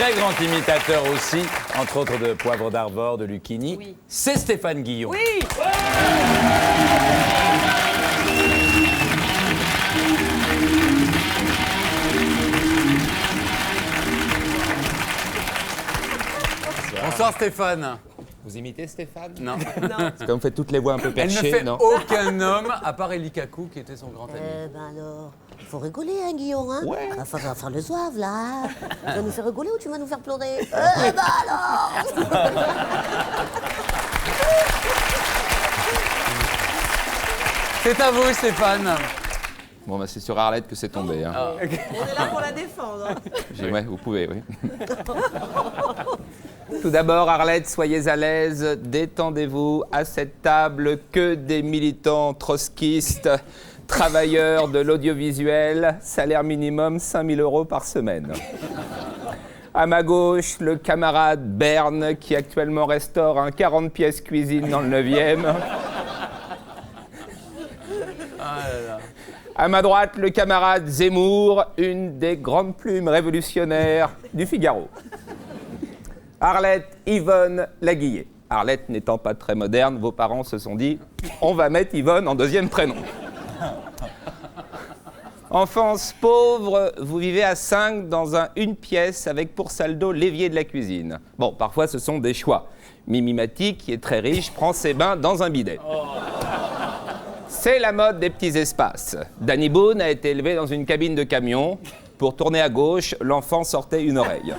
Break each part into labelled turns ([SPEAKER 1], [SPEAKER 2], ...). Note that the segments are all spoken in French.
[SPEAKER 1] très grand imitateur aussi, entre autres de Poivre d'Arvor, de Lucchini. Oui. C'est Stéphane Guillon.
[SPEAKER 2] Oui.
[SPEAKER 3] Bonsoir Stéphane.
[SPEAKER 1] Vous imitez Stéphane?
[SPEAKER 3] Non.
[SPEAKER 1] C'est comme vous faites toutes les voix un peu
[SPEAKER 3] Elle ne
[SPEAKER 1] perchées,
[SPEAKER 3] fait
[SPEAKER 1] non?
[SPEAKER 3] aucun homme, à part Elie Kakou, qui était son grand ami.
[SPEAKER 4] Ben alors, faut rigoler, hein, Guillaume, hein?
[SPEAKER 1] Ouais.
[SPEAKER 4] Va falloir faire le zouave, là. Tu vas nous faire rigoler ou tu vas nous faire pleurer? Ben alors!
[SPEAKER 3] C'est à vous Stéphane.
[SPEAKER 1] Bon, bah, c'est sur Arlette que c'est tombé. Hein.
[SPEAKER 2] On est là pour la défendre.
[SPEAKER 1] Ouais, vous pouvez, oui. Tout d'abord, Arlette, soyez à l'aise, détendez-vous. À cette table, que des militants trotskistes, travailleurs de l'audiovisuel, salaire minimum 5 000 € par semaine. À ma gauche, le camarade Berne, qui actuellement restaure un 40 pièces cuisine dans le 9e. À ma droite, le camarade Zemmour, une des grandes plumes révolutionnaires du Figaro. Arlette Yvonne Laguillet. Arlette n'étant pas très moderne, vos parents se sont dit « on va mettre Yvonne en deuxième prénom ». Enfance pauvre, vous vivez à 5 dans une pièce avec pour saldo l'évier de la cuisine. Bon, parfois ce sont des choix. Mimi Mati, qui est très riche, prend ses bains dans un bidet. C'est la mode des petits espaces. Danny Boone a été élevé dans une cabine de camion. Pour tourner à gauche, l'enfant sortait une oreille.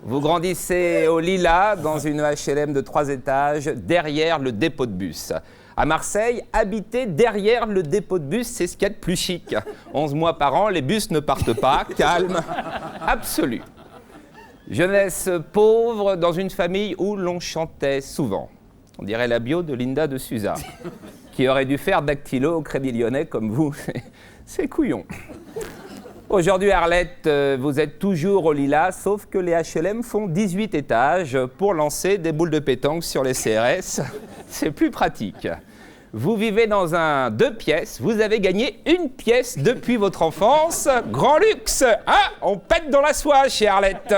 [SPEAKER 1] Vous grandissez au Lilas, dans une HLM de 3 étages, derrière le dépôt de bus. À Marseille, habiter derrière le dépôt de bus, c'est ce qu'il y a de plus chic. 11 mois par an, les bus ne partent pas, calme, absolu. Jeunesse pauvre dans une famille où l'on chantait souvent. On dirait la bio de Linda de Souza, qui aurait dû faire dactylo au Crédit Lyonnais comme vous. C'est couillon. Aujourd'hui, Arlette, vous êtes toujours au Lilas, sauf que les HLM font 18 étages pour lancer des boules de pétanque sur les CRS. C'est plus pratique. Vous vivez dans un 2 pièces, vous avez gagné 1 pièce depuis votre enfance. Grand luxe, hein? On pète dans la soie chez Arlette.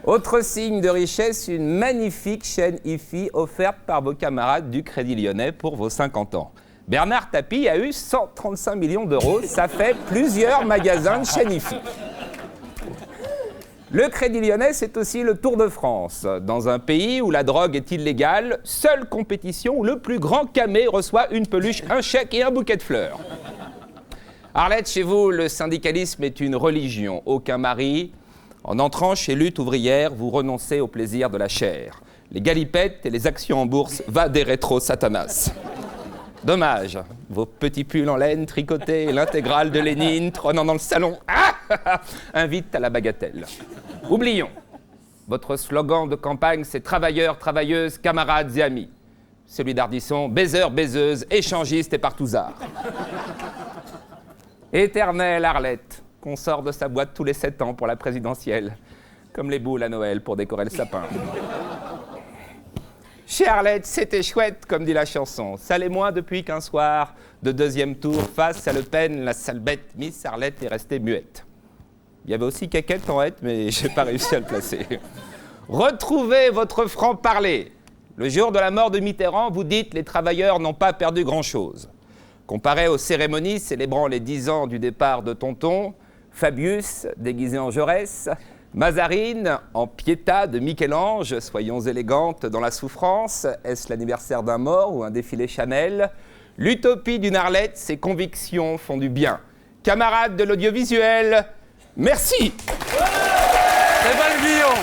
[SPEAKER 1] Autre signe de richesse, une magnifique chaîne hi-fi offerte par vos camarades du Crédit Lyonnais pour vos 50 ans. Bernard Tapie a eu 135 millions d'euros, ça fait plusieurs magasins de chaînes hi-fi. Le Crédit Lyonnais, c'est aussi le Tour de France. Dans un pays où la drogue est illégale, seule compétition où le plus grand camé reçoit une peluche, un chèque et un bouquet de fleurs. Arlette, chez vous, le syndicalisme est une religion, aucun mari. En entrant chez Lutte ouvrière, vous renoncez au plaisir de la chair. Les galipettes et les actions en bourse, va des rétros Satanas. Dommage, vos petits pulls en laine tricotés et l'intégrale de Lénine trônant dans le salon invite à la bagatelle. Oublions. Votre slogan de campagne, c'est travailleurs, travailleuses, camarades et amis. Celui d'Ardisson, baiseurs, baiseuses, échangistes et partouzards. Éternelle Arlette, qu'on sort de sa boîte tous les 7 ans pour la présidentielle, comme les boules à Noël pour décorer le sapin. Chez Arlette, c'était chouette, comme dit la chanson. Ça l'est moins depuis qu'un soir, de 2e tour, face à Le Pen, la sale bête, Miss Arlette est restée muette. Il y avait aussi Caquette en hête, mais j'ai pas réussi à le placer. Retrouvez votre franc-parler. Le jour de la mort de Mitterrand, vous dites « les travailleurs n'ont pas perdu grand-chose ». Comparé aux cérémonies célébrant les 10 ans du départ de Tonton, Fabius, déguisé en Jaurès, Mazarine, en Pietà de Michel-Ange, soyons élégantes dans la souffrance, est-ce l'anniversaire d'un mort ou un défilé Chanel? L'utopie d'une Arlette, ses convictions font du bien. Camarades de l'audiovisuel, merci.
[SPEAKER 3] Stéphane Guillon.